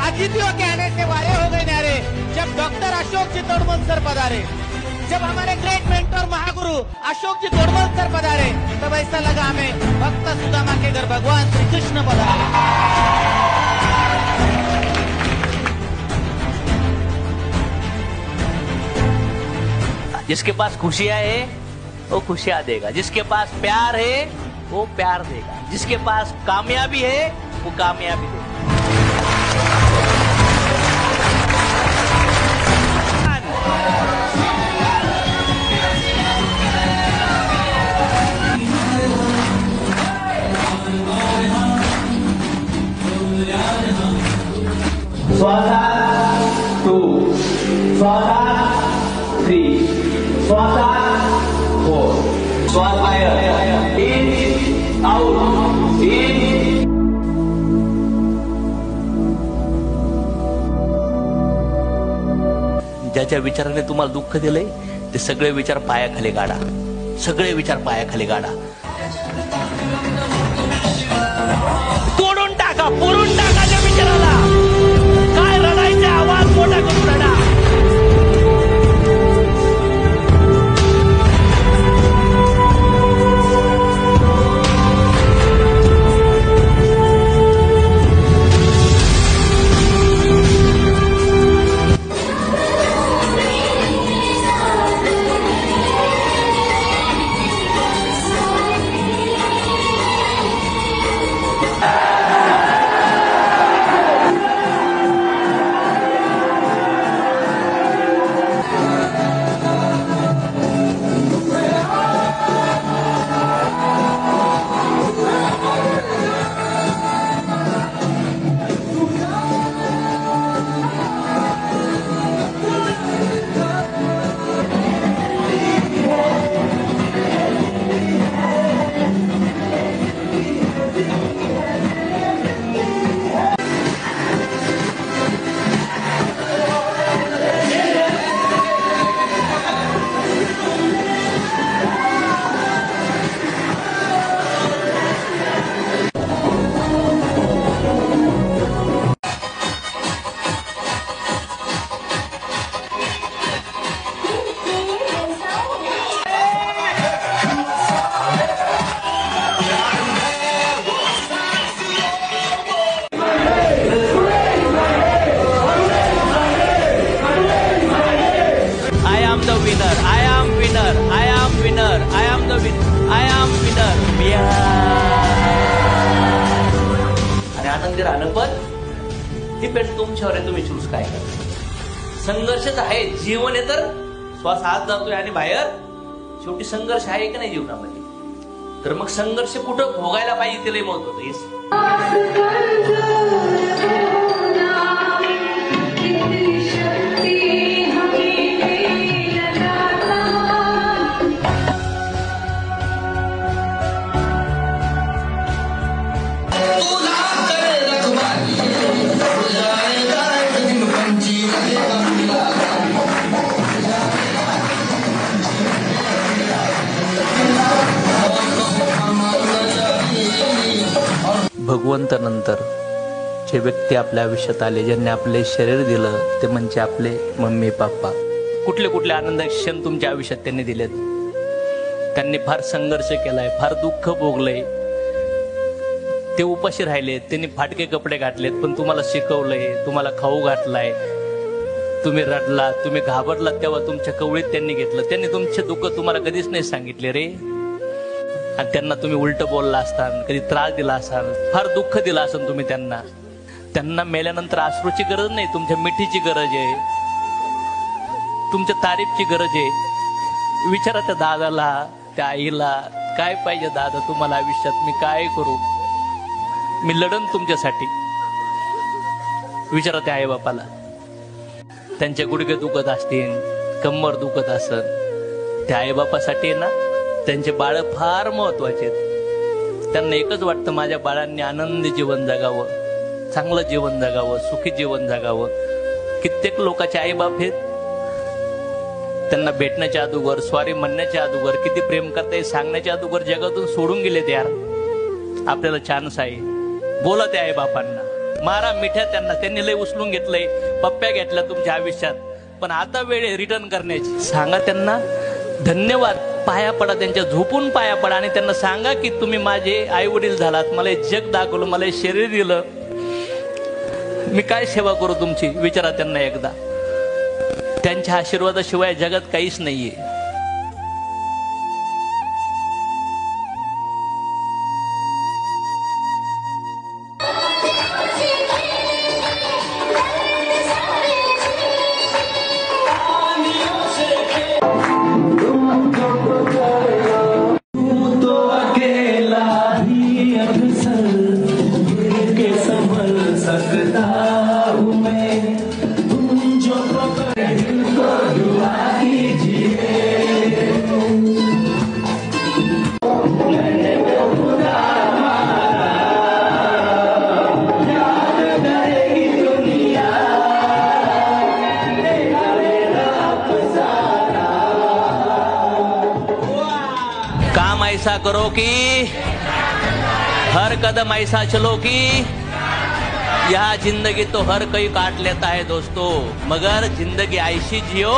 राजनीतियों के आने से वारे हो गए न्यारे जब डॉक्टर अशोक जी तोड़मल सर पधारे, जब हमारे ग्रेट मेंटर महागुरु अशोक जी तोड़मल सर पधारे, तब ऐसा लगा हमें भक्त सुदामा के घर भगवान श्री कृष्ण पधारे। जिसके पास खुशियां है वो खुशियां देगा, जिसके पास प्यार है वो प्यार देगा, जिसके पास कामयाबी है वो कामयाबी देगा। श्वास 2, श्वास 3, श्वास 4, श्वास बाहेर, इन आउट, इन। ज्याच्या विचाराने तुम्हाला दुःख दिलंय ते सगळे विचार पायाखाली गाडा, सगळे विचार पायाखाली गाडा, तोडून टाका, पुरून टाका त्या विचाराला। काय रडायचा, आवाज मोठा करून रडा। आणि आनंदी राहणं पण डिपेंड तुमच्यावर आहे, तुम्ही चूज काय करता। संघर्षच आहे, जीवन आहे तर श्वास आत जातोय आणि बाहेर, शेवटी संघर्ष आहे की नाही जीवनामध्ये। तर मग संघर्ष कुठं भोगायला पाहिजे ते लय महत्त्वाचं भगवंतानंतर जे व्यक्ती आपल्या आयुष्यात आले, ज्यांनी आपले शरीर दिलं, ते म्हणजे आपले मम्मी पप्पा। कुठले कुठले आनंदाचे क्षण तुमच्या आयुष्यात त्यांनी दिलेत? त्यांनी फार संघर्ष केलाय, फार दुःख भोगलंय, ते उपाशी राहिलेत, त्यांनी फाटके कपडे घातलेत, पण तुम्हाला शिकवलंय, तुम्हाला खाऊ घातलाय, तुम्ही रडला, तुम्ही घाबरलात तेव्हा तुमच्या कवळीत त्यांनी घेतलं। त्यांनी तुमचे दुःख तुम्हाला कधीच नाही सांगितले रे, आणि त्यांना तुम्ही उलट बोलला असताल, कधी त्रास दिला असाल, फार दुःख दिला असाल तुम्ही त्यांना। त्यांना मेल्यानंतर अश्रूची गरज नाही, तुमच्या मिठीची गरज आहे, तुमच्या तारीफची गरज आहे। विचारा त्या दादाला, त्या आईला, काय पाहिजे दादा तुम्हाला आयुष्यात, मी काय करू, मी लढन तुमच्यासाठी। विचारा त्या आई बापाला, त्यांचे गुडघे दुखत असतील, कंबर दुखत असेल, त्या आई बापासाठी ना त्यांचे बाळ फार महत्वाचे आहेत। त्यांना एकच वाटतं माझ्या बाळांनी आनंदी जीवन जगावं, चांगलं जीवन जगावं, सुखी जीवन जगावं। कित्येक लोकांचे आई बाप आहेत, त्यांना भेटण्याच्या अगोदर, स्वारी म्हणण्याच्या अगोदर, किती प्रेम करताय सांगण्याच्या अगोदर जगातून सोडून गेलेत यार। आपल्याला चान्स आहे, बोला त्या आई बापांना, मारा मिठ्या त्यांना, त्यांनी लय उचलून घेतलंय, पप्प्या घेतल्या तुमच्या आयुष्यात, पण आता वेळ आहे रिटर्न करण्याची. सांगा त्यांना धन्यवाद, पाया पडा, त्यांच्या झोपून पाया पडा आणि त्यांना सांगा की तुम्ही माझे आई वडील झालात, मला हे जग दाखवलं, मला हे शरीर दिलं, मी काय सेवा करू तुमची. विचारा त्यांना एकदा. त्यांच्या आशीर्वादाशिवाय जगात काहीच नाहीये. काम ऐसा करो कि हर कदम ऐसा चलो कि यह जिंदगी तो हर कोई काट लेता है दोस्तों, मगर जिंदगी ऐसी जियो